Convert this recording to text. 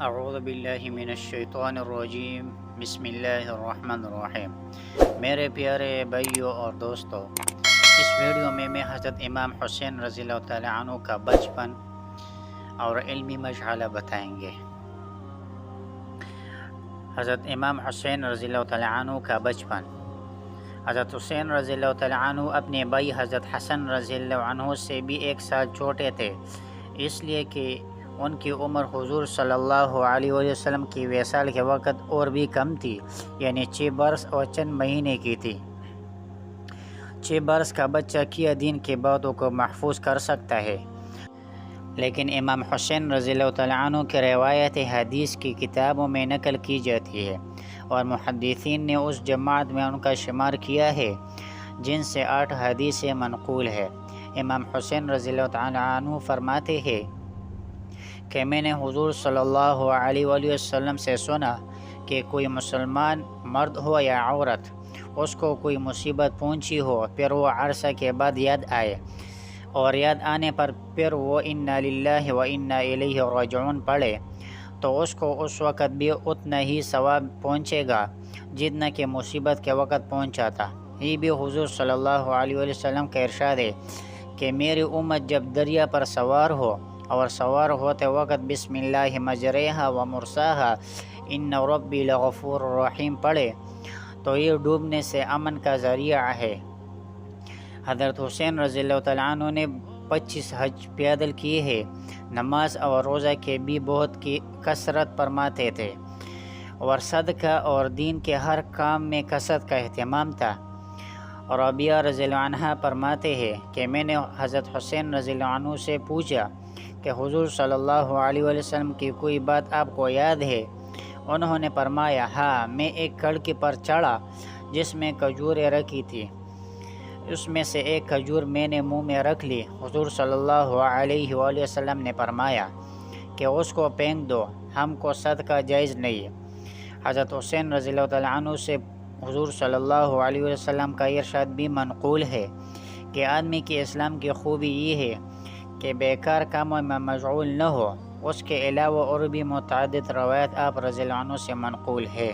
اعوذ باللہ من الشیطان الرجیم، بسم اللہ الرحمن الرحیم۔ میرے پیارے بھائیوں اور دوستو، اس ویڈیو میں حضرت امام حسین رضی اللہ تعالیٰ عنہ کا بچپن اور علمی مشغلہ بتائیں گے۔ حضرت امام حسین رضی اللہ تعالیٰ عنہ کا بچپن۔ حضرت حسین رضی اللہ تعالیٰ عنہ اپنے بھائی حضرت حسن رضی اللہ عنہ سے بھی 1 سال چھوٹے تھے، اس لیے کہ ان کی عمر حضور صلی اللہ علیہ وسلم کی وصال کے وقت اور بھی کم تھی، یعنی 6 برس اور چند مہینے کی تھی۔ 6 برس کا بچہ کیا دین کی باتوں کو محفوظ کر سکتا ہے، لیکن امام حسین رضی اللہ تعالیٰ عنہ کی روایت حدیث کی کتابوں میں نقل کی جاتی ہے، اور محدثین نے اس جماعت میں ان کا شمار کیا ہے جن سے 8 حدیثیں منقول ہے۔ امام حسین رضی اللہ تعالیٰ عنہ فرماتے ہیں کہ میں نے حضور صلی اللہ علیہ وآلہ وسلم سے سنا کہ کوئی مسلمان مرد ہو یا عورت، اس کو کوئی مصیبت پہنچی ہو، پھر وہ عرصہ کے بعد یاد آئے، اور یاد آنے پر پھر وہ انا للہ و انا الیہ راجعون پڑھے، تو اس کو اس وقت بھی اتنا ہی ثواب پہنچے گا جتنا کہ مصیبت کے وقت پہنچا تھا۔ یہ بھی حضور صلی اللہ علیہ وسلم کا ارشاد ہے کہ میری امت جب دریا پر سوار ہو اور سوار ہوتے وقت بسم اللہ مجریہا و مرساہا ان ربی لغفور رحیم پڑھے تو یہ ڈوبنے سے امن کا ذریعہ ہے۔ حضرت حسین رضی اللہ تعالیٰ عنہ نے 25 حج پیدل کیے ہیں۔ نماز اور روزہ کے بھی بہت کی کثرت فرماتے تھے، اور صدقہ اور دین کے ہر کام میں کثرت کا اہتمام تھا۔ ربیعہ رضی اللہ عنہ فرماتے ہیں کہ میں نے حضرت حسین رضی اللہ عنہ سے پوچھا کہ حضور صلی اللہ علیہ وسلم کی کوئی بات آپ کو یاد ہے؟ انہوں نے فرمایا، ہاں، میں ایک کڑکی پر چڑھا جس میں کھجوریں رکھی تھی، اس میں سے ایک کھجور میں نے منہ میں رکھ لی۔ حضور صلی اللہ علیہ وآلہ وسلم نے فرمایا کہ اس کو پھینک دو، ہم کو صدقہ جائز نہیں۔ حضرت حسین رضی اللہ تعالیٰ عنہ سے حضور صلی اللہ علیہ وسلم کا ارشاد بھی منقول ہے کہ آدمی کے اسلام کی خوبی یہ ہے کہ بیکار کاموں میں مشغول نہ ہو۔ اس کے علاوہ اور بھی متعدد روایت آپ رضی اللہ عنہ سے منقول ہے۔